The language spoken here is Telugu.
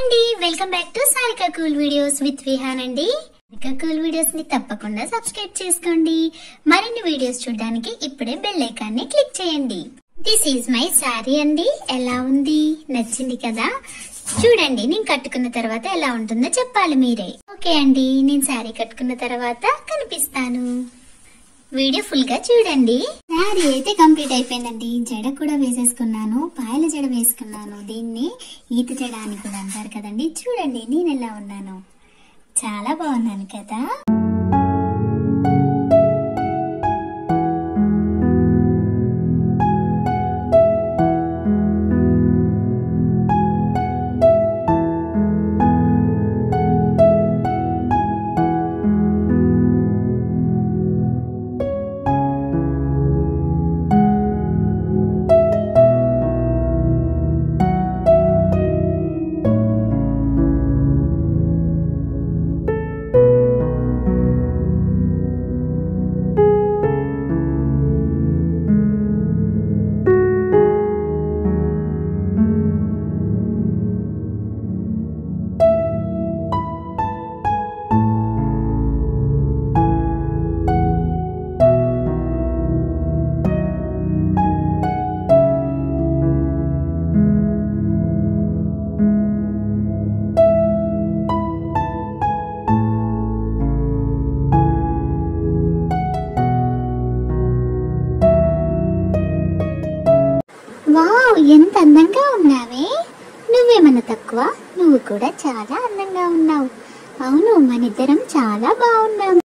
అండి, welcome back to Sarika cool videos with Vihaan అండి. సారికా కూల్ వీడియోస్ ని తప్పకుండా సబ్స్క్రైబ్ చేసుకోండి. మరిన్ని వీడియోస్ చూడడానికి ఇప్పుడే బెల్ ఐకాన్ ని క్లిక్ చేయండి. దిస్ ఈజ్ మై సారీ అండి. ఎలా ఉంది? నచ్చింది కదా? చూడండి, నేను కట్టుకున్న తర్వాత ఎలా ఉంటుందో చెప్పాలి మీరే. ఓకే అండి, నేను సారీ కట్టుకున్న తర్వాత కనిపిస్తాను. వీడియో ఫుల్ గా చూడండి. శారీ అయితే కంప్లీట్ అయిపోయిందండి. జడ కూడా వేసేసుకున్నాను, పాయల జడ వేసుకున్నాను. దీన్ని ఈత జడ అని కూడా అంటారు కదండి. చూడండి నేను ఎలా ఉన్నాను, చాలా బాగున్నాను కదా. వావ్, ఎంత అందంగా ఉన్నావే. నువ్వేమన్నా తక్కువ? నువ్వు కూడా చాలా అందంగా ఉన్నావు. అవును, మనిద్దరం చాలా బాగున్నాం.